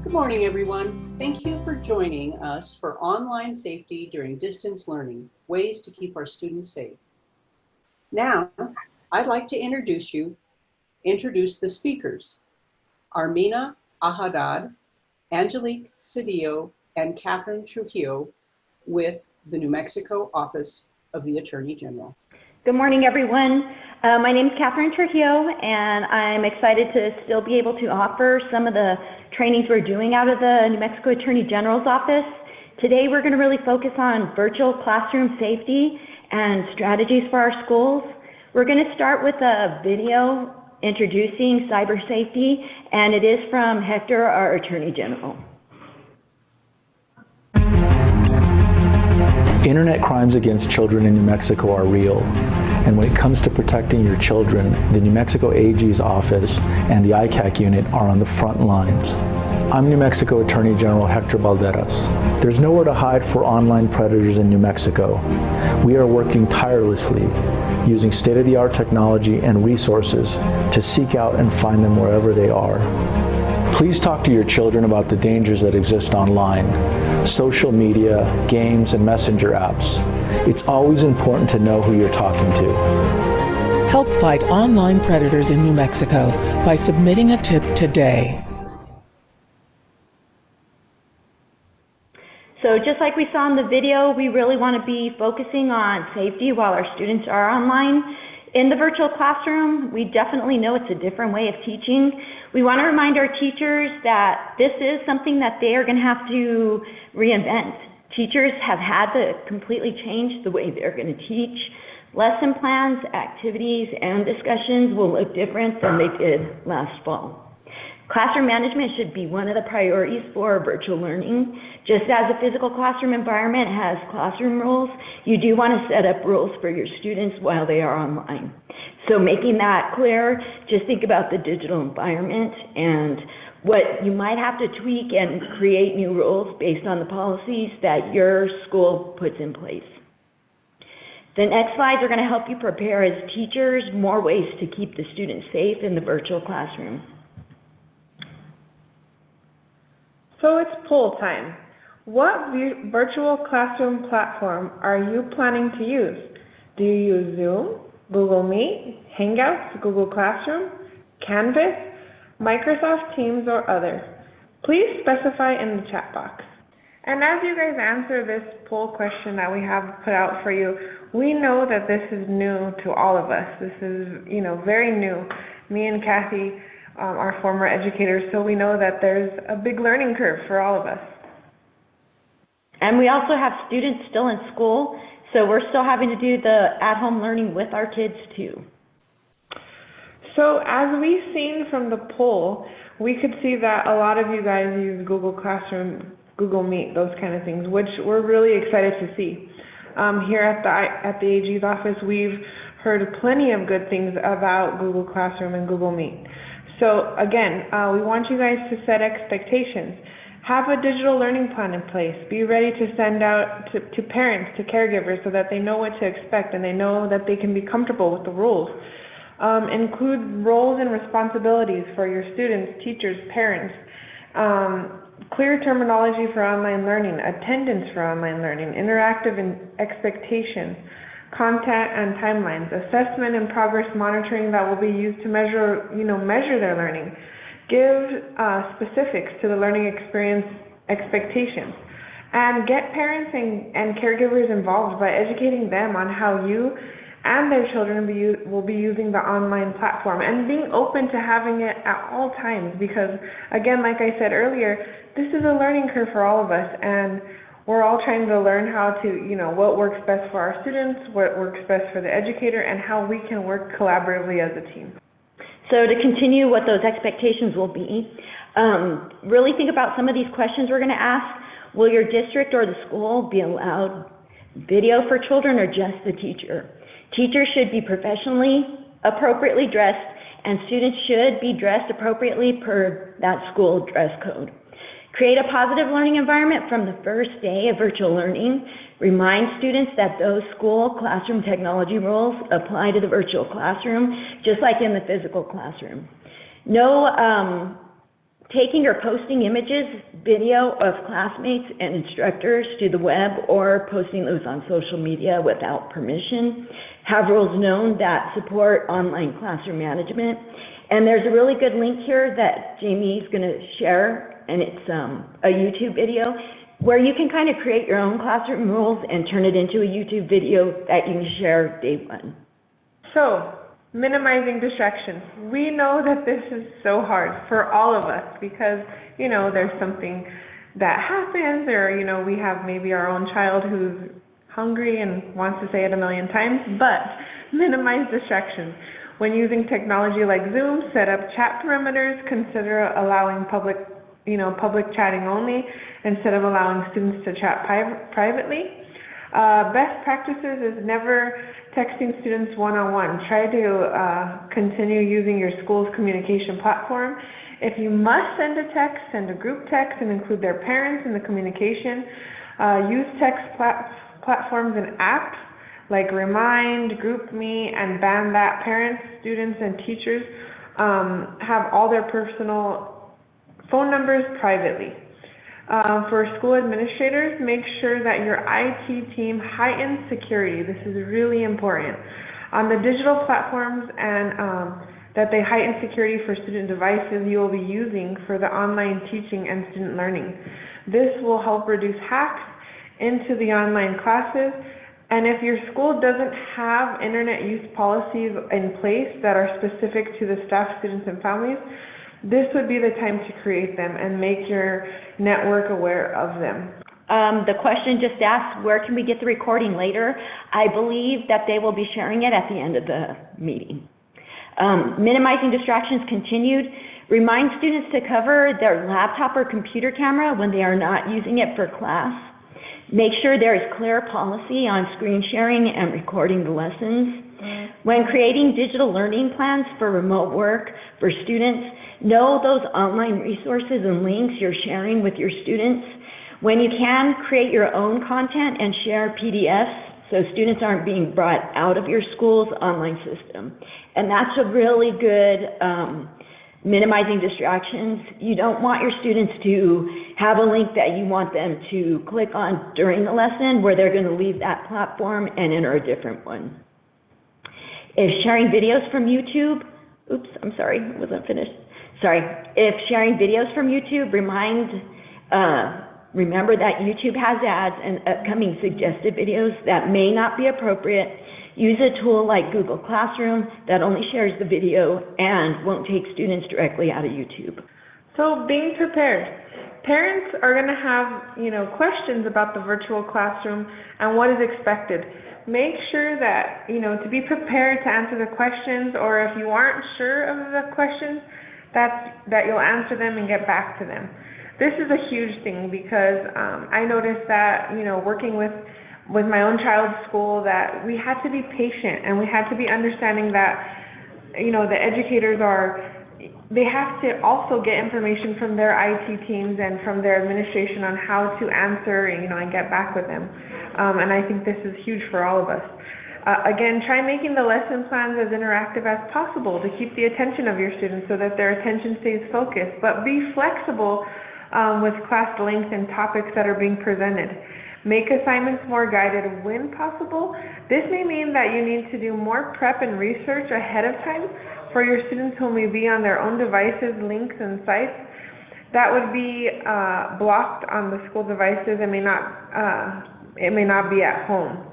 Good morning, everyone. Thank you for joining us for Online Safety During Distance Learning, Ways to Keep Our Students Safe. Now, I'd like to introduce the speakers, Armina Ahadad, Angelique Cedillo, and Catherine Trujillo with the New Mexico Office of the Attorney General. Good morning, everyone. My name is Catherine Trujillo, and I'm excited to still be able to offer some of the trainings we're doing out of the New Mexico Attorney General's office. Today, we're going to really focus on virtual classroom safety and strategies for our schools. We're going to start with a video introducing cyber safety, and it is from Hector, our Attorney General. Internet crimes against children in New Mexico are real, and when it comes to protecting your children, the New Mexico AG's office and the ICAC unit are on the front lines. I'm New Mexico Attorney General Hector Balderas. There's nowhere to hide for online predators in New Mexico. We are working tirelessly, using state-of-the-art technology and resources to seek out and find them wherever they are. Please talk to your children about the dangers that exist online, social media, games, and messenger apps. It's always important to know who you're talking to. Help fight online predators in New Mexico by submitting a tip today. So just like we saw in the video, we really want to be focusing on safety while our students are online. In the virtual classroom, we definitely know it's a different way of teaching. We want to remind our teachers that this is something that they are going to have to reinvent. Teachers have had to completely change the way they're going to teach. Lesson plans, activities, and discussions will look different than they did last fall. Classroom management should be one of the priorities for virtual learning. Just as a physical classroom environment has classroom rules, you do want to set up rules for your students while they are online. So making that clear, just think about the digital environment and what you might have to tweak and create new rules based on the policies that your school puts in place. The next slides are going to help you prepare as teachers more ways to keep the students safe in the virtual classroom. So it's poll time. What virtual classroom platform are you planning to use? Do you use Zoom, Google Meet, Hangouts, Google Classroom, Canvas, Microsoft Teams, or other? Please specify in the chat box. And as you guys answer this poll question that we have put out for you, we know that this is new to all of us. This is, very new. Me and Kathy are former educators, so we know that there's a big learning curve for all of us. And we also have students still in school, so we're still having to do the at-home learning with our kids too. So as we've seen from the poll, we could see that a lot of you guys use Google Classroom, Google Meet, those kind of things, which we're really excited to see. Here at the AG's office, we've heard plenty of good things about Google Classroom and Google Meet. So again, we want you guys to set expectations. Have a digital learning plan in place. Be ready to send out to parents, to caregivers, so that they know what to expect and they know that they can be comfortable with the rules. Include roles and responsibilities for your students, teachers, parents. Clear terminology for online learning, attendance for online learning, interactive expectations, content and timelines, assessment and progress monitoring that will be used to measure their learning. Give specifics to the learning experience expectations, and get parents and caregivers involved by educating them on how you and their children will be using the online platform, and being open to having it at all times, because again, like I said earlier, this is a learning curve for all of us, and we're all trying to learn how to, what works best for our students, what works best for the educator, and how we can work collaboratively as a team. So to continue what those expectations will be, really think about some of these questions we're going to ask. Will your district or the school be allowed video for children or just the teacher? Teachers should be professionally, appropriately dressed, and students should be dressed appropriately per that school dress code. Create a positive learning environment from the first day of virtual learning. Remind students that those school classroom technology rules apply to the virtual classroom, just like in the physical classroom. No taking or posting images, video of classmates and instructors to the web, or posting those on social media without permission. Have rules known that support online classroom management. And there's a really good link here that Jamie's going to share, and it's a YouTube video where you can kind of create your own classroom rules and turn it into a YouTube video that you can share day one. So, minimizing distractions. We know that this is so hard for all of us because, you know, there's something that happens, or, you know, we have maybe our own child who's hungry and wants to say it a million times, but minimize distractions. When using technology like Zoom, set up chat perimeters, consider allowing public chatting only instead of allowing students to chat privately. Best practices is never texting students one-on-one. Try to continue using your school's communication platform. If you must send a text, send a group text and include their parents in the communication. Use text platforms and apps like Remind, GroupMe, and BandThat. Parents, students, and teachers have all their personal phone numbers privately. For school administrators, make sure that your IT team heightens security. This is really important. On the digital platforms and that they heighten security for student devices you will be using for the online teaching and student learning. This will help reduce hacks into the online classes. And if your school doesn't have internet use policies in place that are specific to the staff, students, and families, this would be the time to create them and make your network aware of them. The question just asked, where can we get the recording later? I believe that they will be sharing it at the end of the meeting. Minimizing distractions continued. Remind students to cover their laptop or computer camera when they are not using it for class. Make sure there is clear policy on screen sharing and recording the lessons. When creating digital learning plans for remote work for students, know those online resources and links you're sharing with your students. When you can, create your own content and share PDFs so students aren't being brought out of your school's online system. And that's a really good minimizing distractions. You don't want your students to have a link that you want them to click on during the lesson where they're going to leave that platform and enter a different one. If sharing videos from YouTube, If sharing videos from YouTube, remember that YouTube has ads and upcoming suggested videos that may not be appropriate. Use a tool like Google Classroom that only shares the video and won't take students directly out of YouTube. So being prepared. Parents are going to have, questions about the virtual classroom and what is expected. Make sure that, to be prepared to answer the questions, or if you aren't sure of the questions, that you'll answer them and get back to them. This is a huge thing because I noticed that, working with my own child's school, that we had to be patient and we had to be understanding that, the educators they have to also get information from their IT teams and from their administration on how to answer, and get back with them. And I think this is huge for all of us. Again, try making the lesson plans as interactive as possible to keep the attention of your students so that their attention stays focused, but be flexible with class length and topics that are being presented. Make assignments more guided when possible. This may mean that you need to do more prep and research ahead of time for your students who may be on their own devices, links, and sites that would be blocked on the school devices and may not be at home.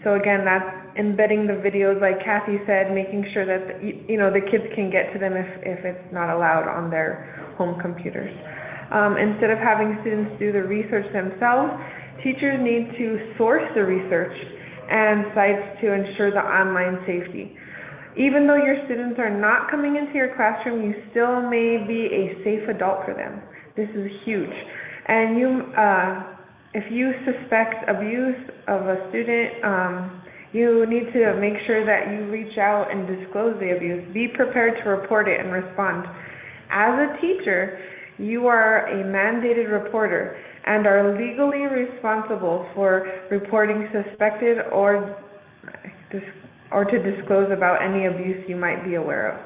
So again, that's embedding the videos, like Kathy said, making sure that the kids can get to them if it's not allowed on their home computers. Instead of having students do the research themselves, teachers need to source the research and sites to ensure the online safety. Even though your students are not coming into your classroom, you still may be a safe adult for them. This is huge. And if you suspect abuse of a student, you need to make sure that you reach out and disclose the abuse. Be prepared to report it and respond. As a teacher, you are a mandated reporter and are legally responsible for reporting suspected or to disclose about any abuse you might be aware of.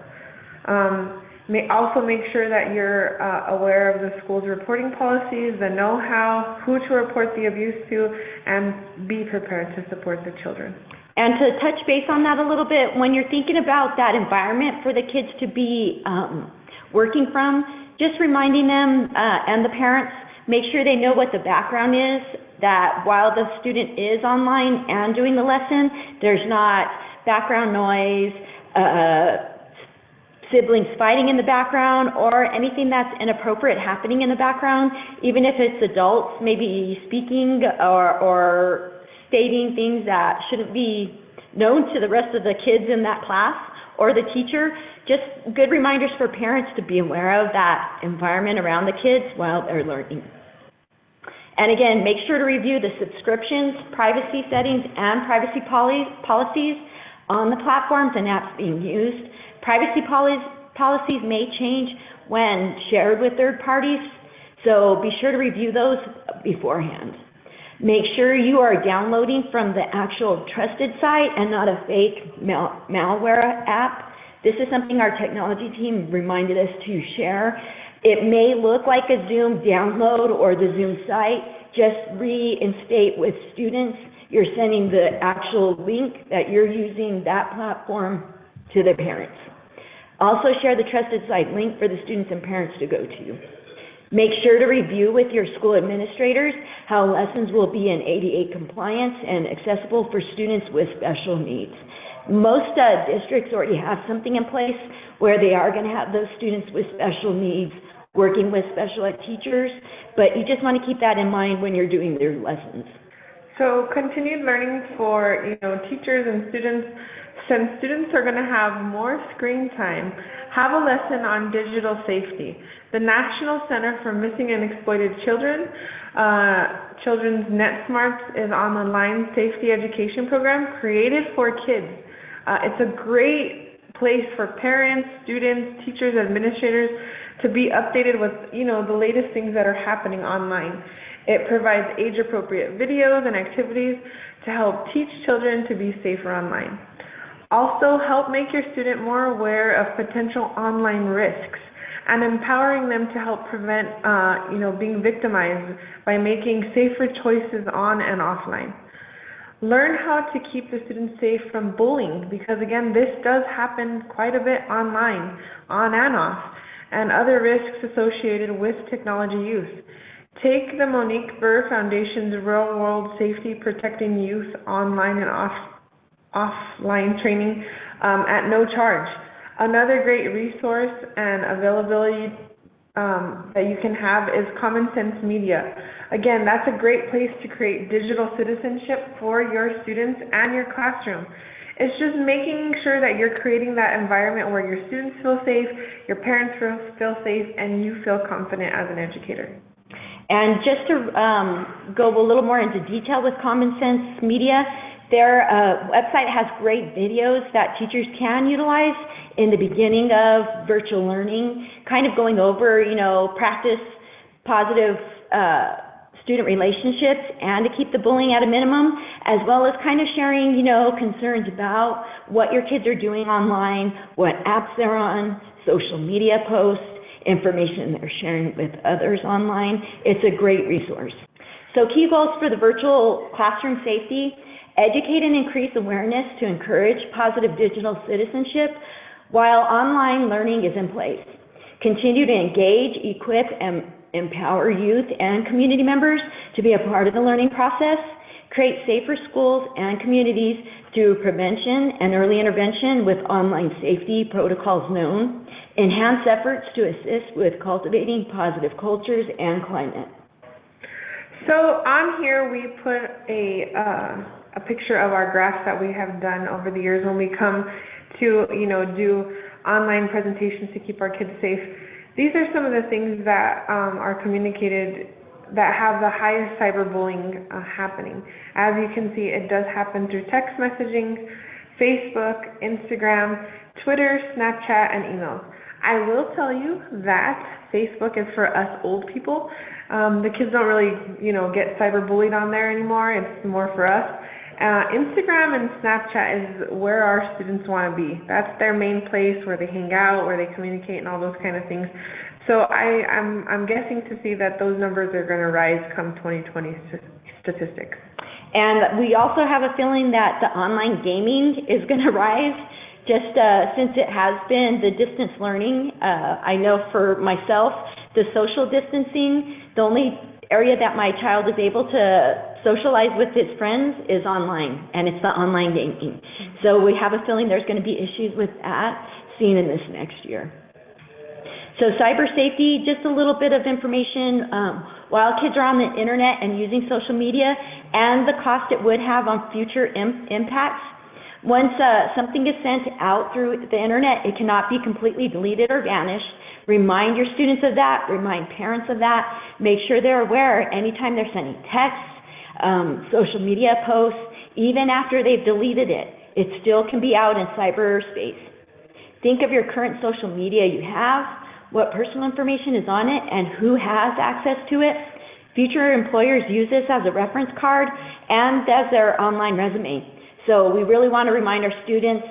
Also make sure that you're aware of the school's reporting policies, the know-how, who to report the abuse to, and be prepared to support the children. And to touch base on that a little bit, when you're thinking about that environment for the kids to be working from, just reminding them and the parents, make sure they know what the background is, that while the student is online and doing the lesson, there's not background noise, siblings fighting in the background, or anything that's inappropriate happening in the background, even if it's adults maybe speaking or stating things that shouldn't be known to the rest of the kids in that class or the teacher. Just good reminders for parents to be aware of that environment around the kids while they're learning. And again, make sure to review the subscriptions, privacy settings, and privacy policies on the platforms and apps being used. Privacy policies may change when shared with third parties, so be sure to review those beforehand. Make sure you are downloading from the actual trusted site and not a fake malware app. This is something our technology team reminded us to share. It may look like a Zoom download or the Zoom site. Just reinstate with students. You're sending the actual link that you're using that platform to the parents. Also share the trusted site link for the students and parents to go to. Make sure to review with your school administrators how lessons will be in ADA compliance and accessible for students with special needs. Most districts already have something in place where they are going to have those students with special needs working with special ed teachers, but you just want to keep that in mind when you're doing their lessons. So continued learning for teachers and students. Since students are going to have more screen time, have a lesson on digital safety. The National Center for Missing and Exploited Children, Children's NetSmarts, is on the line safety education program created for kids. It's a great place for parents, students, teachers, administrators to be updated with the latest things that are happening online. It provides age-appropriate videos and activities to help teach children to be safer online. Also, help make your student more aware of potential online risks and empowering them to help prevent being victimized by making safer choices on and offline. Learn how to keep the students safe from bullying, because again, this does happen quite a bit online, on and off, and other risks associated with technology use. Take the Monique Burr Foundation's Real World Safety Protecting Youth online and offline training at no charge. Another great resource and availability that you can have is Common Sense Media. Again, that's a great place to create digital citizenship for your students and your classroom. It's just making sure that you're creating that environment where your students feel safe, your parents feel safe, and you feel confident as an educator. And just to go a little more into detail with Common Sense Media, their website has great videos that teachers can utilize in the beginning of virtual learning, kind of going over, practice positive student relationships and to keep the bullying at a minimum, as well as kind of sharing, concerns about what your kids are doing online, what apps they're on, social media posts, information they're sharing with others online. It's a great resource. So key goals for the virtual classroom safety: educate and increase awareness to encourage positive digital citizenship while online learning is in place. Continue to engage, equip, and empower youth and community members to be a part of the learning process. Create safer schools and communities through prevention and early intervention with online safety protocols known. Enhance efforts to assist with cultivating positive cultures and climate. So on here we put a picture of our graphs that we have done over the years when we come to do online presentations to keep our kids safe. These are some of the things that are communicated that have the highest cyberbullying happening. As you can see, it does happen through text messaging, Facebook, Instagram, Twitter, Snapchat, and emails. I will tell you that Facebook is for us old people. The kids don't really, get cyberbullied on there anymore. It's more for us. Instagram and Snapchat is where our students want to be. That's their main place where they hang out, where they communicate, and all those kind of things. So I'm guessing to see that those numbers are going to rise come 2020 statistics. And we also have a feeling that the online gaming is going to rise, just since it has been the distance learning. I know for myself, the social distancing, the only area that my child is able to socialize with his friends is online, and it's the online gaming. So we have a feeling there's going to be issues with that seen in this next year. So cyber safety, just a little bit of information. While kids are on the internet and using social media, and the cost it would have on future impacts, once something is sent out through the internet, it cannot be completely deleted or vanished. Remind your students of that, remind parents of that, make sure they're aware anytime they're sending texts, social media posts, even after they've deleted it, it still can be out in cyberspace. Think of your current social media you have, what personal information is on it, and who has access to it. Future employers use this as a reference card and as their online resume. So we really want to remind our students,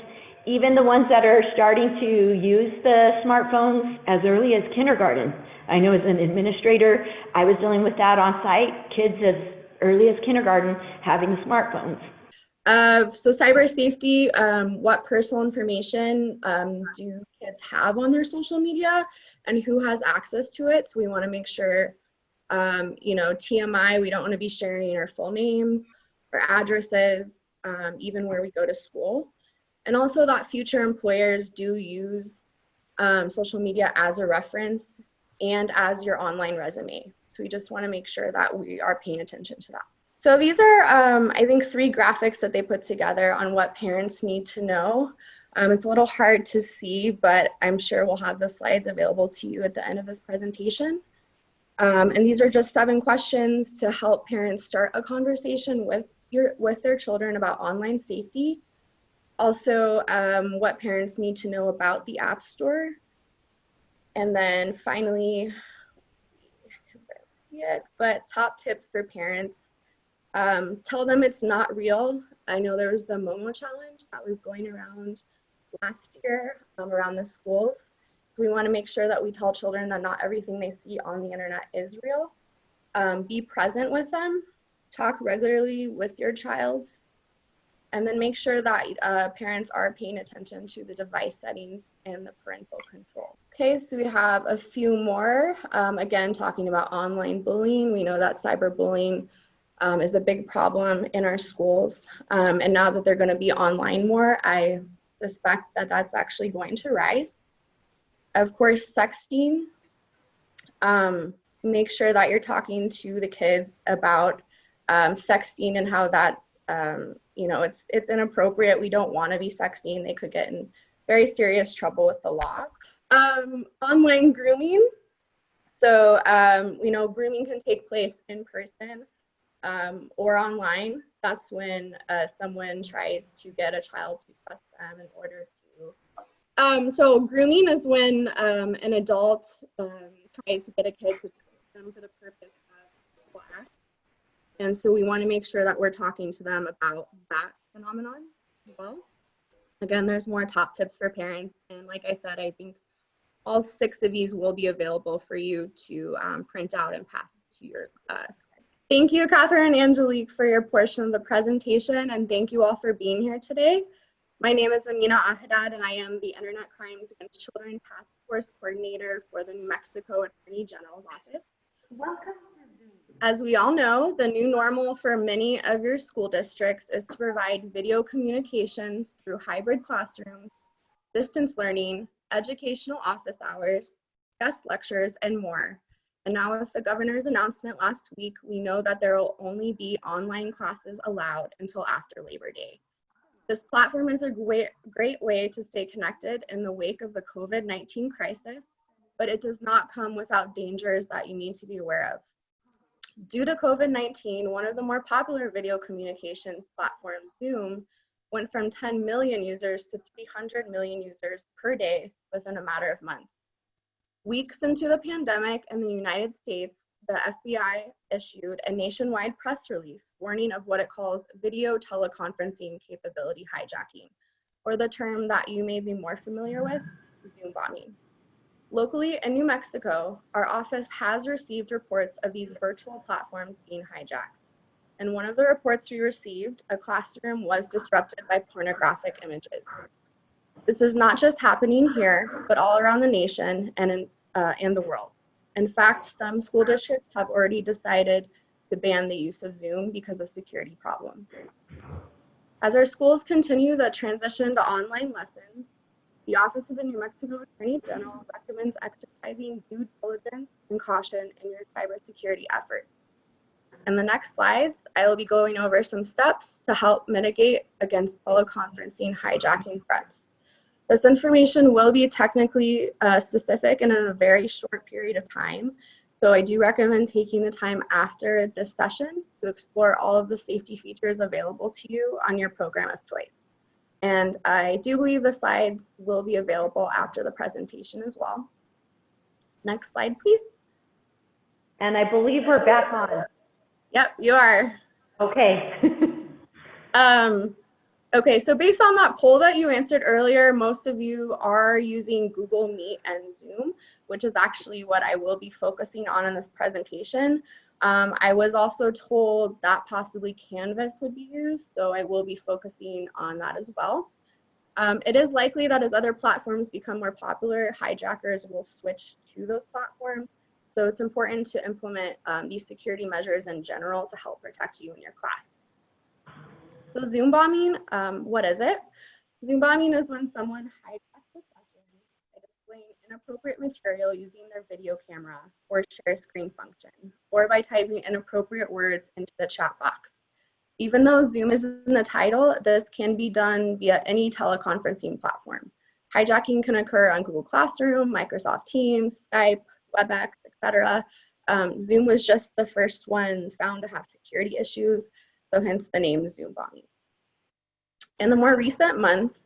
even the ones that are starting to use the smartphones as early as kindergarten. I know as an administrator, I was dealing with that on site, kids as early as kindergarten having the smartphones. So cyber safety, what personal information do kids have on their social media and who has access to it? So we want to make sure, you know, TMI, we don't want to be sharing our full names or addresses, even where we go to school. And also that future employers do use social media as a reference and as your online resume. So we just want to make sure that we are paying attention to that. So these are, I think, 3 graphics that they put together on what parents need to know. It's a little hard to see, but I'm sure we'll have the slides available to you at the end of this presentation. And these are just 7 questions to help parents start a conversation with their children about online safety. Also, what parents need to know about the App Store. And then finally, but top tips for parents. Tell them it's not real. I know there was the Momo challenge that was going around last year around the schools. So we want to make sure that we tell children that not everything they see on the internet is real. Be present with them, talk regularly with your child, and then make sure that parents are paying attention to the device settings and the parental control. Okay, so we have a few more. Again, talking about online bullying. We know that cyberbullying is a big problem in our schools. And now that they're going to be online more, I suspect that that's actually going to rise. Of course, sexting. Make sure that you're talking to the kids about sexting and how that, you know, it's inappropriate. We don't want to be sexting. They could get in very serious trouble with the law. Online grooming. So, you know, grooming can take place in person or online. That's when someone tries to get a child to trust them in order to. So grooming is when an adult tries to get a kid to trust them for the purpose of sexual acts. And so we want to make sure that we're talking to them about that phenomenon as well. Again, there's more top tips for parents. And like I said, I think all 6 of these will be available for you to print out and pass to your Thank you, Catherine and Angelique, for your portion of the presentation, and thank you all for being here today. My name is Amina Ahadad, and I am the Internet Crimes Against Children Task Force Coordinator for the New Mexico Attorney General's Office. Welcome. As we all know, the new normal for many of your school districts is to provide video communications through hybrid classrooms, distance learning, educational office hours, guest lectures, and more. And now with the governor's announcement last week, we know that there will only be online classes allowed until after Labor Day. This platform is a great way to stay connected in the wake of the COVID-19 crisis, but it does not come without dangers that you need to be aware of. Due to COVID-19, one of the more popular video communications platforms, Zoom, went from 10 million users to 300 million users per day within a matter of months. Weeks into the pandemic in the United States, the FBI issued a nationwide press release warning of what it calls video teleconferencing capability hijacking, or the term that you may be more familiar with, Zoom bombing. Locally in New Mexico, our office has received reports of these virtual platforms being hijacked. In one of the reports we received, a classroom was disrupted by pornographic images. This is not just happening here, but all around the nation and in the world. In fact, some school districts have already decided to ban the use of Zoom because of security problems. As our schools continue the transition to online lessons, the Office of the New Mexico Attorney General recommends exercising due diligence and caution in your cybersecurity efforts. In the next slides, I will be going over some steps to help mitigate against teleconferencing hijacking threats. This information will be technically specific and in a very short period of time, so I do recommend taking the time after this session to explore all of the safety features available to you on your program of choice. And I do believe the slides will be available after the presentation as well. Next slide, please. And I believe we're back on. Yep, you are. Okay. Okay, so based on that poll that you answered earlier, most of you are using Google Meet and Zoom, which is actually what I will be focusing on in this presentation. I was also told that possibly Canvas would be used, so I will be focusing on that as well. It is likely that as other platforms become more popular, hijackers will switch to those platforms. So it's important to implement these security measures in general to help protect you in your class. So Zoom bombing, what is it? Zoom bombing is when someone hijacks a session by displaying inappropriate material using their video camera or share screen function, or by typing inappropriate words into the chat box. Even though Zoom is in the title, this can be done via any teleconferencing platform. Hijacking can occur on Google Classroom, Microsoft Teams, Skype, WebEx, etc. Zoom was just the first one found to have security issues, so hence the name Zoom bombing. In the more recent months,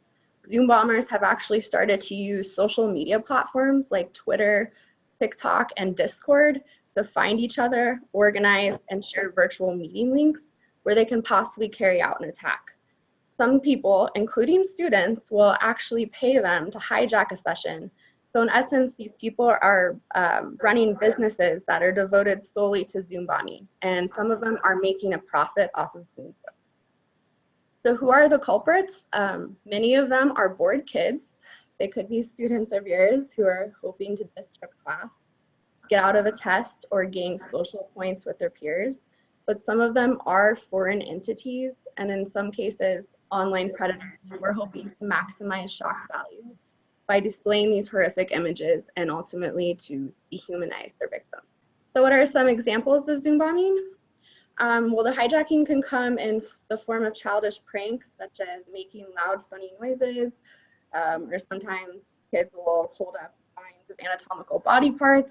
Zoom bombers have actually started to use social media platforms like Twitter, TikTok, and Discord to find each other, organize, and share virtual meeting links where they can possibly carry out an attack. Some people, including students, will actually pay them to hijack a session. So in essence, these people are running businesses that are devoted solely to Zoom bombing, and some of them are making a profit off of Zoom. So who are the culprits? Many of them are bored kids. They could be students of yours who are hoping to disrupt class, get out of a test, or gain social points with their peers. But some of them are foreign entities, and in some cases, online predators who are hoping to maximize shock value by displaying these horrific images and ultimately to dehumanize their victims. So what are some examples of Zoom bombing? Well, the hijacking can come in the form of childish pranks, such as making loud, funny noises, or sometimes kids will hold up signs of anatomical body parts.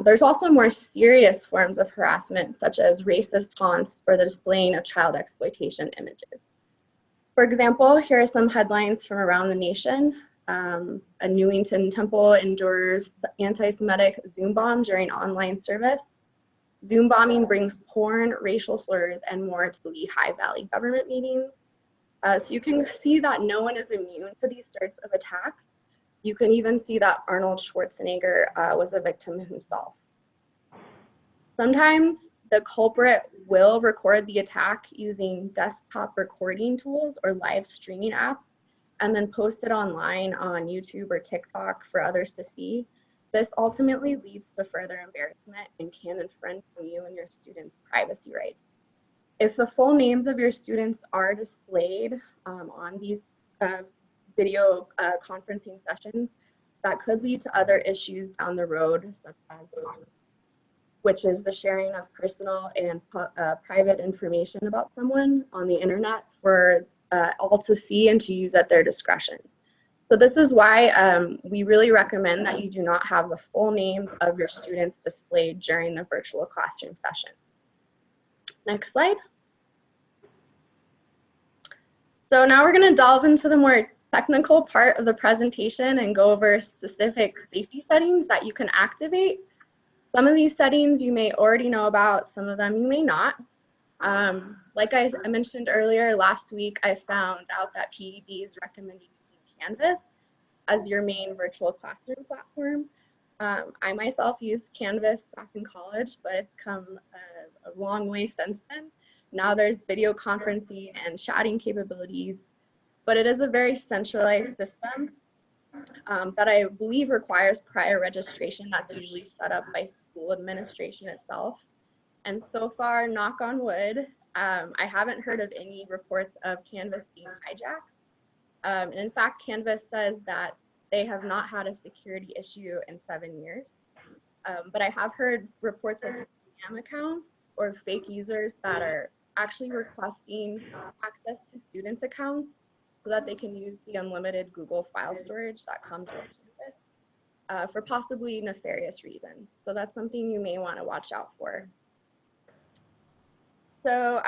There's also more serious forms of harassment, such as racist taunts or the displaying of child exploitation images. For example, here are some headlines from around the nation. A Newington temple endures anti-Semitic Zoom bomb during online service. Zoom bombing brings porn, racial slurs, and more to Lehigh Valley government meetings. So you can see that no one is immune to these sorts of attacks. You can even see that Arnold Schwarzenegger was a victim himself. Sometimes the culprit will record the attack using desktop recording tools or live streaming apps and then post it online on YouTube or TikTok for others to see. This ultimately leads to further embarrassment and can infringe on you and your students' privacy rights. If the full names of your students are displayed on these video conferencing sessions, that could lead to other issues down the road, such as which is the sharing of personal and private information about someone on the internet for all to see and to use at their discretion. So this is why we really recommend that you do not have the full names of your students displayed during the virtual classroom session. Next slide. So now we're going to delve into the more technical part of the presentation and go over specific safety settings that you can activate. Some of these settings you may already know about, some of them you may not. Like I mentioned earlier, last week I found out that PED is recommending using Canvas as your main virtual classroom platform. I myself used Canvas back in college, but it's come a long way since then. Now there's video conferencing and chatting capabilities, but it is a very centralized system that I believe requires prior registration that's usually set up by school administration itself. And so far, knock on wood, I haven't heard of any reports of Canvas being hijacked. And in fact, Canvas says that they have not had a security issue in 7 years. But I have heard reports of scam accounts or fake users that are actually requesting access to students' accounts so that they can use the unlimited Google file storage that comes with Canvas for possibly nefarious reasons. So that's something you may want to watch out for. So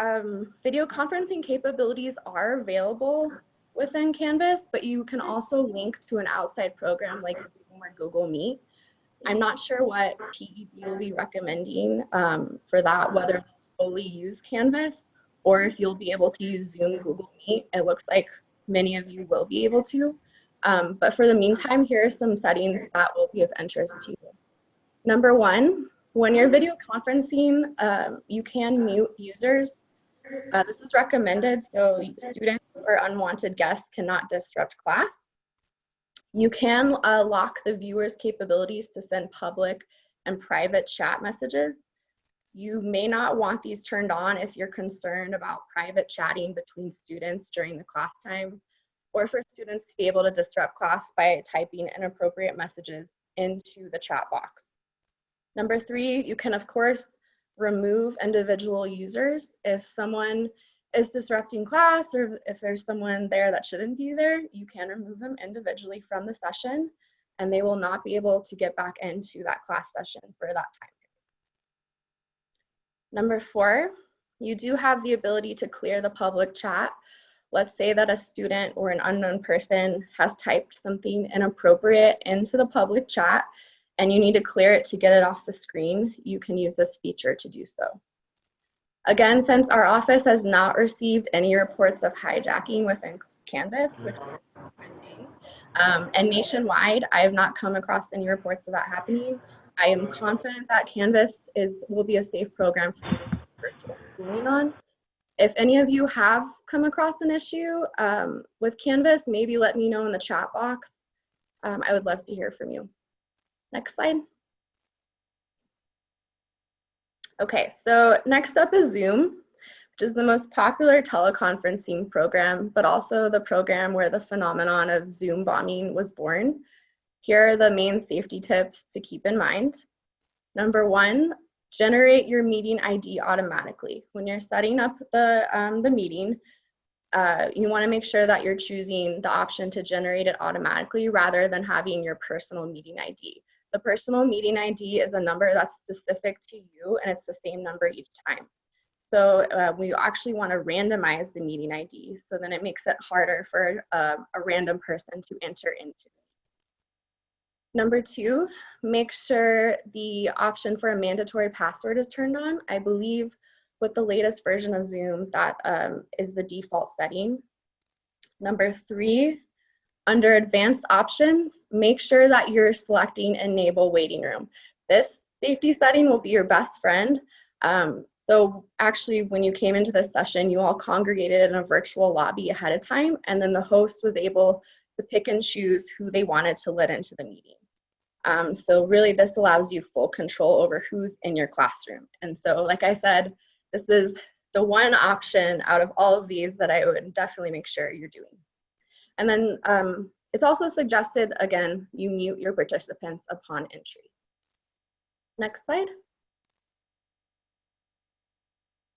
video conferencing capabilities are available within Canvas, but you can also link to an outside program like Zoom or Google Meet. I'm not sure what PED will be recommending for that, whether they'll solely use Canvas or if you'll be able to use Zoom, Google Meet. It looks like many of you will be able to. But for the meantime, here are some settings that will be of interest to you. Number one, when you're video conferencing, you can mute users. This is recommended so students or unwanted guests cannot disrupt class. You can lock the viewer's capabilities to send public and private chat messages. You may not want these turned on if you're concerned about private chatting between students during the class time, or for students to be able to disrupt class by typing inappropriate messages into the chat box. Number three, you can of course remove individual users. If someone is disrupting class or if there's someone there that shouldn't be there, you can remove them individually from the session and they will not be able to get back into that class session for that time. Number four, you do have the ability to clear the public chat. Let's say that a student or an unknown person has typed something inappropriate into the public chat and you need to clear it to get it off the screen. You can use this feature to do so. Again, since our office has not received any reports of hijacking within Canvas, which is pending, and nationwide, I have not come across any reports of that happening. I am confident that Canvas will be a safe program for virtual schooling on. If any of you have come across an issue with Canvas, maybe let me know in the chat box. I would love to hear from you. Next slide. Okay, so next up is Zoom, which is the most popular teleconferencing program, but also the program where the phenomenon of Zoom bombing was born. Here are the main safety tips to keep in mind. Number one, generate your meeting ID automatically. When you're setting up the meeting, you want to make sure that you're choosing the option to generate it automatically rather than having your personal meeting ID. The personal meeting ID is a number that's specific to you and it's the same number each time. So we actually want to randomize the meeting ID, so then it makes it harder for a random person to enter into. Number two, make sure the option for a mandatory password is turned on. I believe with the latest version of Zoom, that is the default setting. Number three, under advanced options, make sure that you're selecting enable waiting room. This safety setting will be your best friend. So actually, when you came into this session, you all congregated in a virtual lobby ahead of time, and then the host was able to pick and choose who they wanted to let into the meeting. So really, this allows you full control over who's in your classroom. And so, like I said, this is the one option out of all of these that I would definitely make sure you're doing. And then it's also suggested, again, you mute your participants upon entry. Next slide.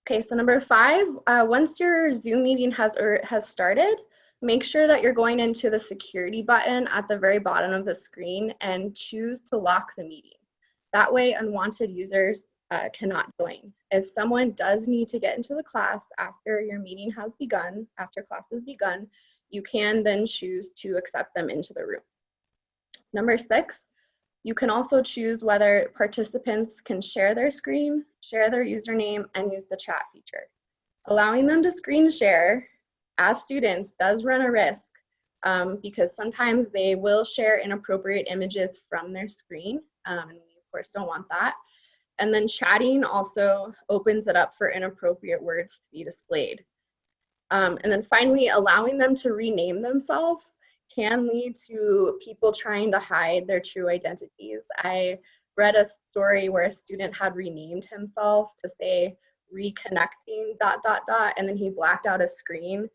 Okay, so number five, once your Zoom meeting has started, make sure that you're going into the security button at the very bottom of the screen and choose to lock the meeting. That way, unwanted users cannot join. If someone does need to get into the class after your meeting has begun, after class has begun, you can then choose to accept them into the room. Number six, You can also choose whether participants can share their screen, share their username, and use the chat feature. Allowing them to screen share as students does run a risk because sometimes they will share inappropriate images from their screen, and we of course don't want that. And then chatting also opens it up for inappropriate words to be displayed. And then finally, allowing them to rename themselves can lead to people trying to hide their true identities. I read a story where a student had renamed himself to say reconnecting ... and then he blacked out his screen.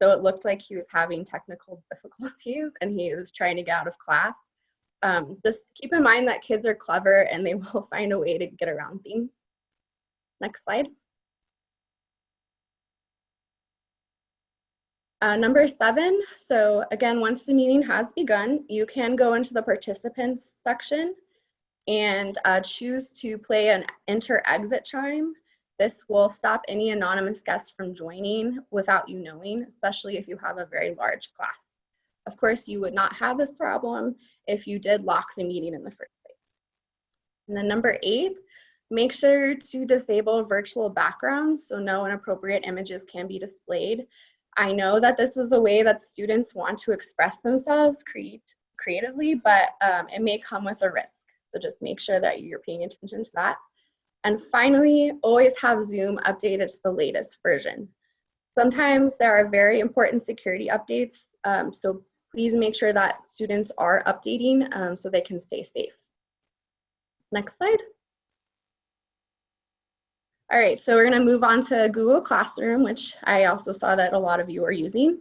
So it looked like he was having technical difficulties and he was trying to get out of class. Just keep in mind that kids are clever and they will find a way to get around things. Next slide. Number 7, so again, once the meeting has begun, you can go into the participants section and choose to play an enter-exit chime. This will stop any anonymous guests from joining without you knowing, especially if you have a very large class. Of course, you would not have this problem if you did lock the meeting in the first place. And then number 8, make sure to disable virtual backgrounds so no inappropriate images can be displayed. I know that this is a way that students want to express themselves creatively, but it may come with a risk. So just make sure that you're paying attention to that. And finally, always have Zoom updated to the latest version. Sometimes there are very important security updates, so please make sure that students are updating so they can stay safe. Next slide. All right, so we're going to move on to Google Classroom, which I also saw that a lot of you are using.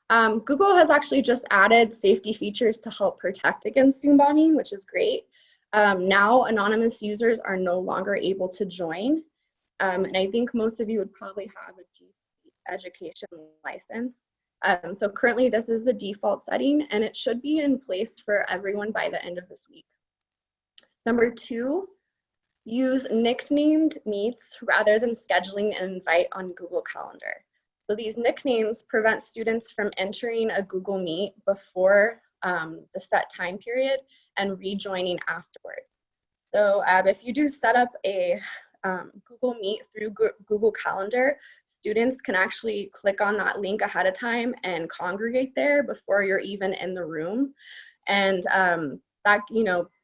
Google has actually just added safety features to help protect against Zoom bombing, which is great. Now anonymous users are no longer able to join. And I think most of you would probably have a GC education license. So currently this is the default setting and it should be in place for everyone by the end of this week. Number 2, use nicknamed meets rather than scheduling an invite on Google Calendar. So these nicknames prevent students from entering a Google Meet before the set time period and rejoining afterwards. So if you do set up a Google Meet through Google Calendar, students can actually click on that link ahead of time and congregate there before you're even in the room. And that,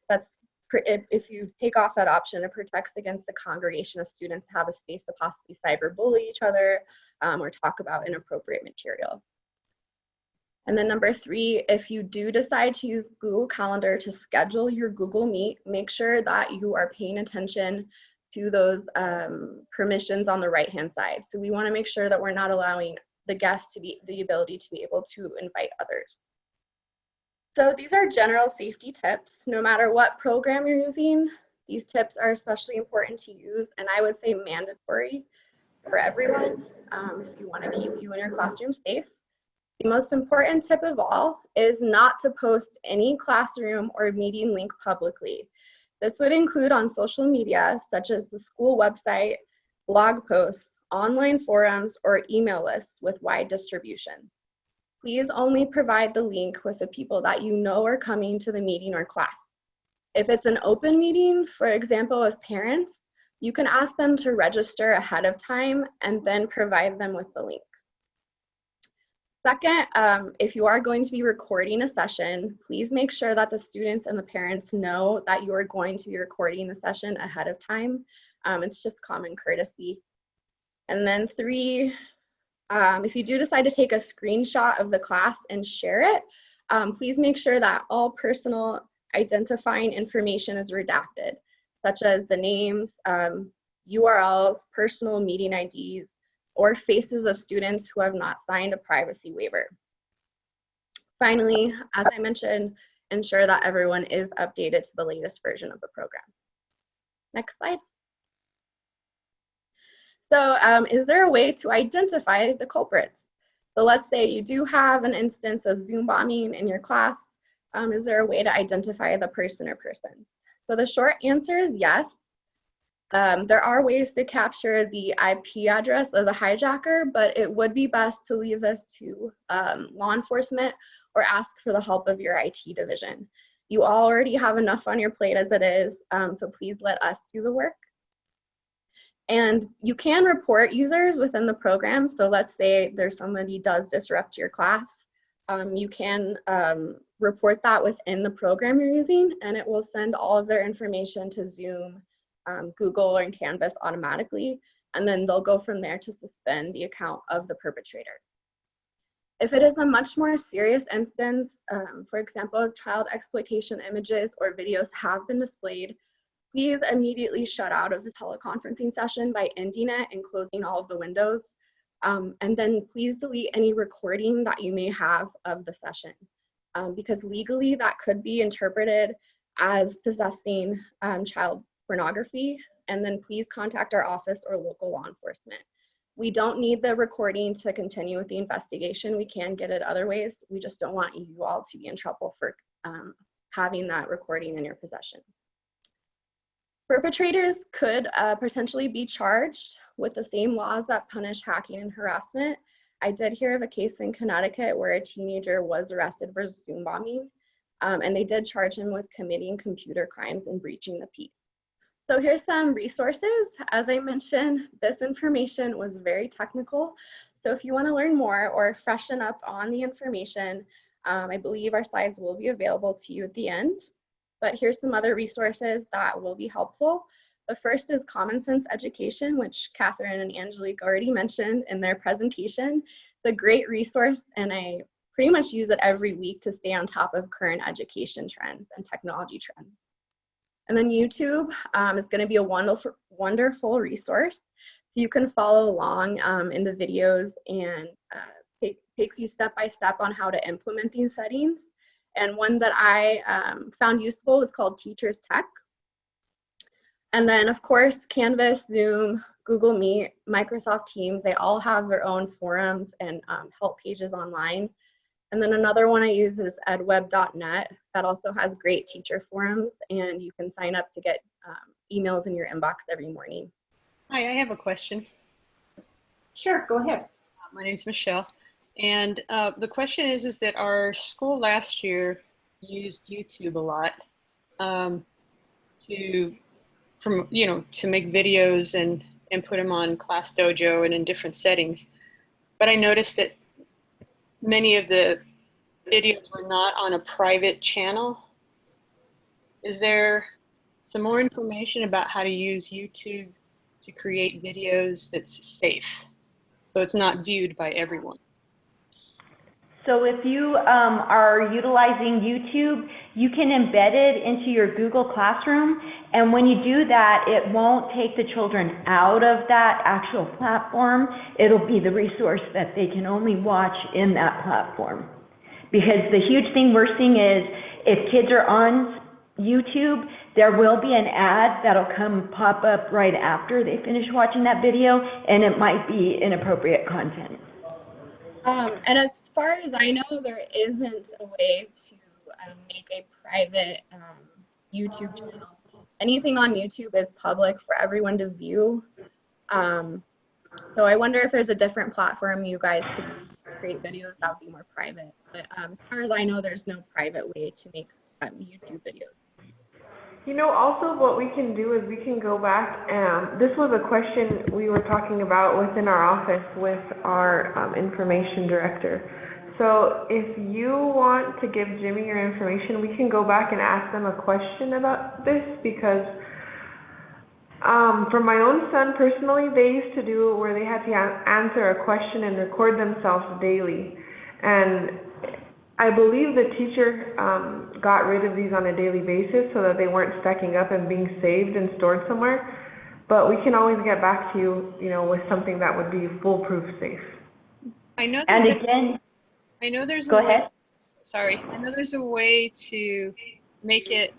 that's if you take off that option, it protects against the congregation of students to have a space to possibly cyberbully each other or talk about inappropriate material. And then number 3, if you do decide to use Google Calendar to schedule your Google Meet, make sure that you are paying attention to those permissions on the right-hand side. So we want to make sure that we're not allowing the guests to be the ability to be able to invite others. So these are general safety tips. No matter what program you're using, these tips are especially important to use, and I would say mandatory for everyone if you want to keep you and your classroom safe. The most important tip of all is not to post any classroom or meeting link publicly. This would include on social media, such as the school website, blog posts, online forums, or email lists with wide distribution. Please only provide the link with the people that you know are coming to the meeting or class. If it's an open meeting, for example, with parents, you can ask them to register ahead of time and then provide them with the link. Second, if you are going to be recording a session, please make sure that the students and the parents know that you are going to be recording the session ahead of time. It's just common courtesy. And then 3, if you do decide to take a screenshot of the class and share it, please make sure that all personal identifying information is redacted, such as the names, URLs, personal meeting IDs, or faces of students who have not signed a privacy waiver. Finally, as I mentioned, ensure that everyone is updated to the latest version of the program. Next slide. So is there a way to identify the culprits? So let's say you do have an instance of Zoom bombing in your class. Is there a way to identify the person or persons? So the short answer is yes. There are ways to capture the IP address of the hijacker, but it would be best to leave this to law enforcement or ask for the help of your IT division. You already have enough on your plate as it is, so please let us do the work. And you can report users within the program. So let's say there's somebody does disrupt your class. You can report that within the program you're using, and it will send all of their information to Zoom, Google, and Canvas automatically. And then they'll go from there to suspend the account of the perpetrator. If it is a much more serious instance, for example, child exploitation images or videos have been displayed, please immediately shut out of the teleconferencing session by ending it and closing all of the windows. And then please delete any recording that you may have of the session, because legally that could be interpreted as possessing child pornography. And then please contact our office or local law enforcement. We don't need the recording to continue with the investigation. We can get it other ways. We just don't want you all to be in trouble for having that recording in your possession. Perpetrators could potentially be charged with the same laws that punish hacking and harassment. I did hear of a case in Connecticut where a teenager was arrested for Zoom bombing, and they did charge him with committing computer crimes and breaching the peace. So here's some resources. As I mentioned, this information was very technical. So if you want to learn more or freshen up on the information, I believe our slides will be available to you at the end. But here's some other resources that will be helpful. The first is Common Sense Education, which Catherine and Angelique already mentioned in their presentation. It's a great resource, and I pretty much use it every week to stay on top of current education trends and technology trends. And then YouTube is going to be a wonderful resource. So you can follow along in the videos, and takes you step by step on how to implement these settings. And one that I found useful is called Teachers Tech. And then, of course, Canvas, Zoom, Google Meet, Microsoft Teams, they all have their own forums and help pages online. And then another one I use is edweb.net. That also has great teacher forums, and you can sign up to get emails in your inbox every morning. Hi, I have a question. Sure, go ahead. My name's Michelle. And the question is that our school last year used YouTube a lot to make videos and put them on Class Dojo and in different settings. But I noticed that many of the videos were not on a private channel. Is there some more information about how to use YouTube to create videos that's safe, so it's not viewed by everyone? So if you are utilizing YouTube, you can embed it into your Google Classroom. And when you do that, it won't take the children out of that actual platform. It'll be the resource that they can only watch in that platform. Because the huge thing we're seeing is if kids are on YouTube, there will be an ad that'll pop up right after they finish watching that video, and it might be inappropriate content. And as far as I know, there isn't a way to make a private YouTube channel. Anything on YouTube is public for everyone to view. So I wonder if there's a different platform you guys could use to create videos that would be more private. But as far as I know, there's no private way to make YouTube videos. You know, also what we can do is we can go back, and this was a question we were talking about within our office with our information director. So if you want to give Jimmy your information, we can go back and ask them a question about this, because for my own son personally, they used to do it where they had to answer a question and record themselves daily. And I believe the teacher got rid of these on a daily basis so that they weren't stacking up and being saved and stored somewhere. But we can always get back to you, with something that would be foolproof safe. I know. And again, I know there's go ahead. Sorry, I know there's a way to make it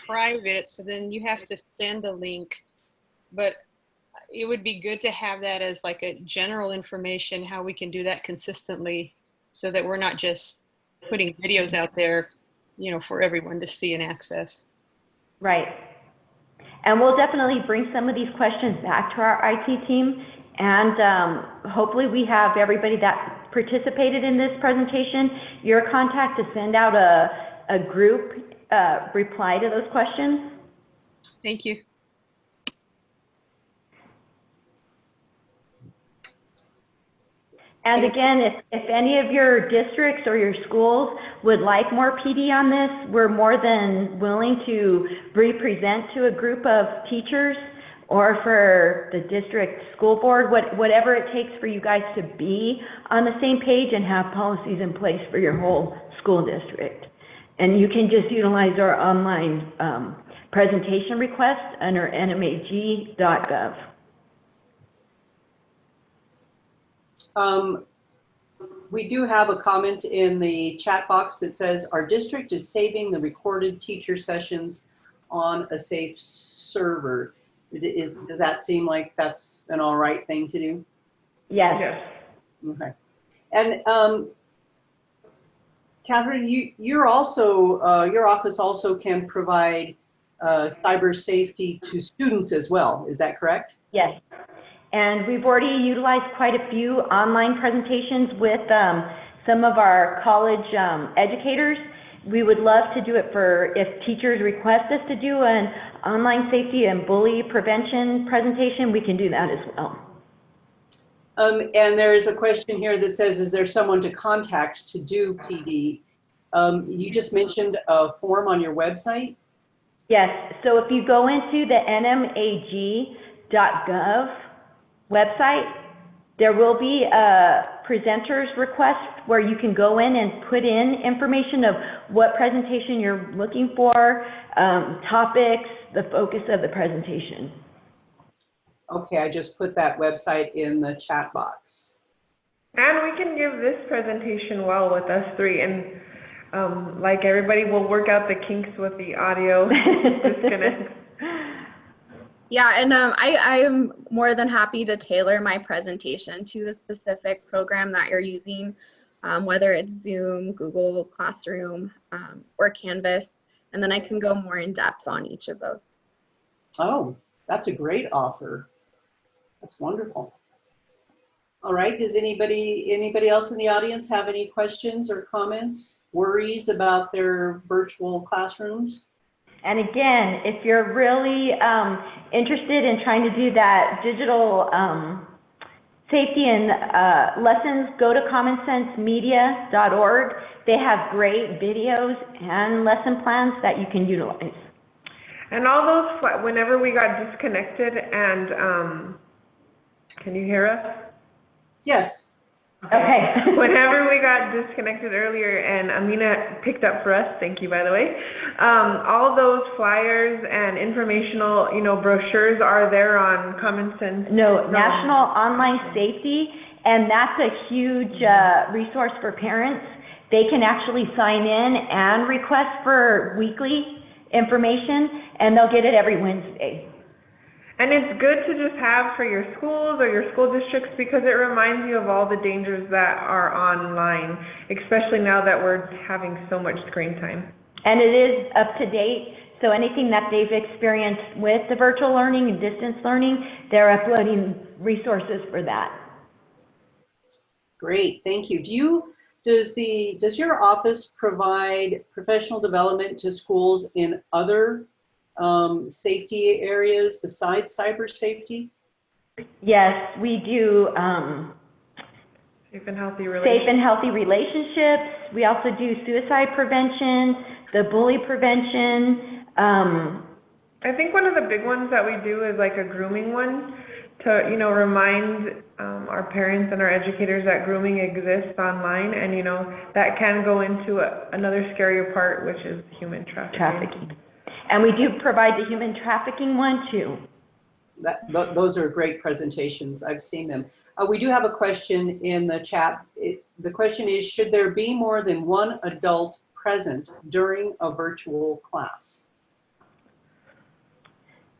private, so then you have to send a link. But it would be good to have that as like a general information, how we can do that consistently, so that we're not just putting videos out there, for everyone to see and access. Right. And we'll definitely bring some of these questions back to our IT team. And hopefully we have everybody that participated in this presentation, your contact, to send out a group reply to those questions. Thank you. And again, if any of your districts or your schools would like more PD on this, we're more than willing to re-present to a group of teachers or for the district school board, whatever it takes for you guys to be on the same page and have policies in place for your whole school district. And you can just utilize our online presentation request under NMAG.gov. We do have a comment in the chat box that says our district is saving the recorded teacher sessions on a safe server. Does that seem like that's an all right thing to do? Yes. Yes. Okay. And Catherine, you're also, your office also can provide cyber safety to students as well. Is that correct? Yes. And we've already utilized quite a few online presentations with some of our college educators. We would love to do it for, if teachers request us to do an online safety and bully prevention presentation, we can do that as well. And there is a question here that says, is there someone to contact to do PD? You just mentioned a form on your website? Yes, so if you go into the NMAG.gov website, there will be a presenter's request where you can go in and put in information of what presentation you're looking for, topics, the focus of the presentation. Okay, I just put that website in the chat box. And we can give this presentation well with us three, and like everybody, we'll work out the kinks with the audio disconnect. Yeah, and I am more than happy to tailor my presentation to the specific program that you're using, whether it's Zoom, Google Classroom, or Canvas, and then I can go more in depth on each of those. Oh, that's a great offer. That's wonderful. All right, does anybody else in the audience have any questions or comments, worries about their virtual classrooms? And again, if you're really interested in trying to do that digital safety and lessons, go to commonsensemedia.org. They have great videos and lesson plans that you can utilize. And all those, whenever we got disconnected and, can you hear us? Yes. Okay. Whenever we got disconnected earlier and Amina picked up for us, thank you by the way, all those flyers and informational, brochures are there on Common Sense. No, National Online Safety, and that's a huge resource for parents. They can actually sign in and request for weekly information, and they'll get it every Wednesday. And it's good to just have for your schools or your school districts because it reminds you of all the dangers that are online, especially now that we're having so much screen time. And it is up to date, so anything that they've experienced with the virtual learning and distance learning, they're uploading resources for that. Great, thank you. Does your office provide professional development to schools in other safety areas besides cyber safety? Yes, we do. Safe and healthy relationships. We also do suicide prevention, the bully prevention. I think one of the big ones that we do is like a grooming one to, remind our parents and our educators that grooming exists online, and that can go into another scarier part, which is human trafficking. And we do provide the human trafficking one too. Those are great presentations. I've seen them. We do have a question in the chat. The question is, should there be more than one adult present during a virtual class?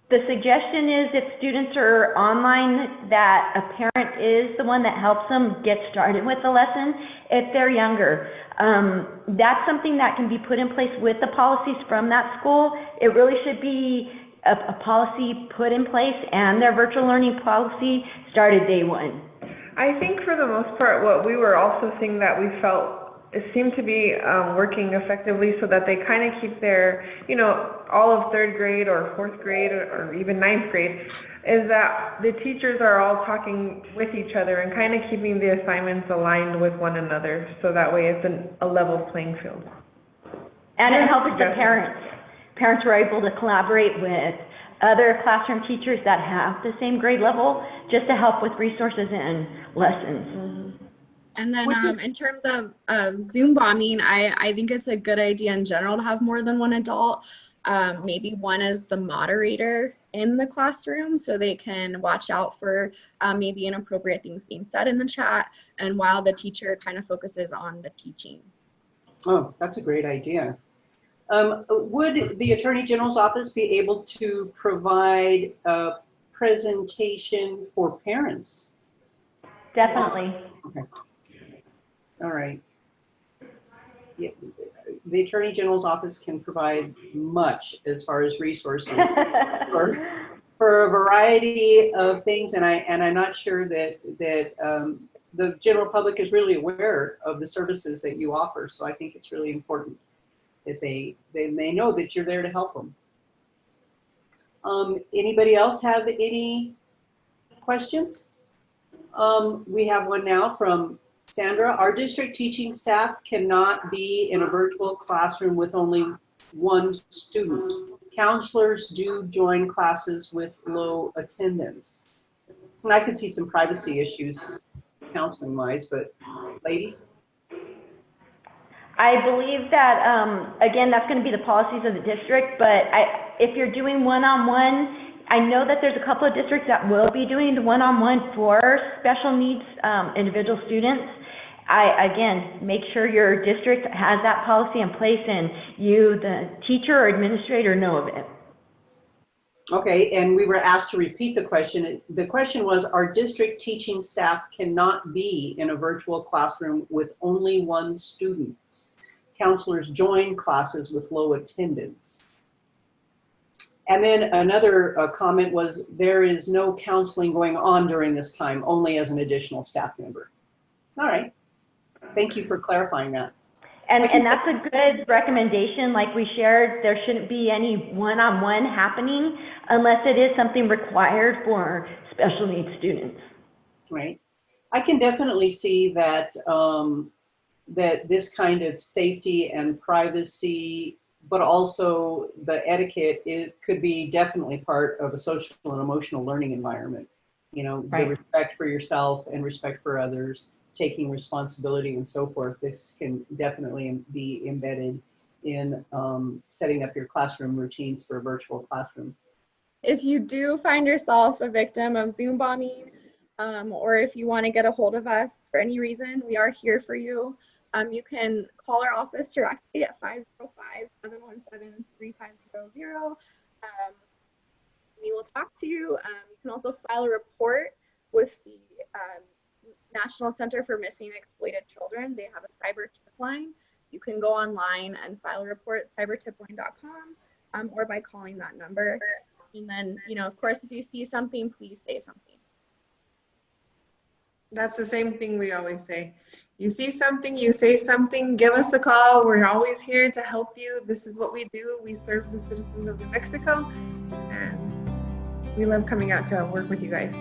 The suggestion is if students are online, that a parent is the one that helps them get started with the lesson if they're younger. That's something that can be put in place with the policies from that school. It really should be a policy put in place, and their virtual learning policy started day one. I think for the most part, what we were also seeing that we felt seem to be working effectively, so that they kind of keep their, all of third grade or fourth grade or even ninth grade, is that the teachers are all talking with each other and kind of keeping the assignments aligned with one another, so that way it's a level playing field. And it helps the parents. Parents were able to collaborate with other classroom teachers that have the same grade level, just to help with resources and lessons. Mm-hmm. And then in terms of Zoom bombing, I think it's a good idea in general to have more than one adult. Maybe one as the moderator in the classroom, so they can watch out for maybe inappropriate things being said in the chat, and while the teacher kind of focuses on the teaching. Oh, that's a great idea. Would the Attorney General's office be able to provide a presentation for parents? Definitely. Okay. All right. Yeah, the Attorney General's office can provide much as far as resources for a variety of things, and I'm not sure that the general public is really aware of the services that you offer. So I think it's really important that they know that you're there to help them. Anybody else have any questions? We have one now from Sandra. Our district teaching staff cannot be in a virtual classroom with only one student. Counselors do join classes with low attendance. And I could see some privacy issues counseling wise, but ladies? I believe that, again, that's going to be the policies of the district, but if you're doing one-on-one, I know that there's a couple of districts that will be doing the one-on-one for special needs individual students. Again, make sure your district has that policy in place and you, the teacher or administrator, know of it. Okay, and we were asked to repeat the question. The question was, our district teaching staff cannot be in a virtual classroom with only one student. Counselors join classes with low attendance. And then another comment was, there is no counseling going on during this time, only as an additional staff member. All right, thank you for clarifying that. And that's a good recommendation. Like we shared, there shouldn't be any one-on-one happening unless it is something required for special needs students. Right. I can definitely see that that this kind of safety and privacy, but also the etiquette, it could be definitely part of a social and emotional learning environment. You know, right. The respect for yourself and respect for others, taking responsibility and so forth. This can definitely be embedded in setting up your classroom routines for a virtual classroom. If you do find yourself a victim of Zoom bombing, or if you want to get a hold of us for any reason, we are here for you. You can call our office directly at 505-717-3500. We will talk to you. You can also file a report with the National Center for Missing and Exploited Children. They have a cyber tip line. You can go online and file a report at cybertipline.com, or by calling that number. And then, you know, of course, if you see something, please say something. That's the same thing we always say. You see something, you say something, give us a call. We're always here to help you. This is what we do. We serve the citizens of New Mexico, and we love coming out to work with you guys.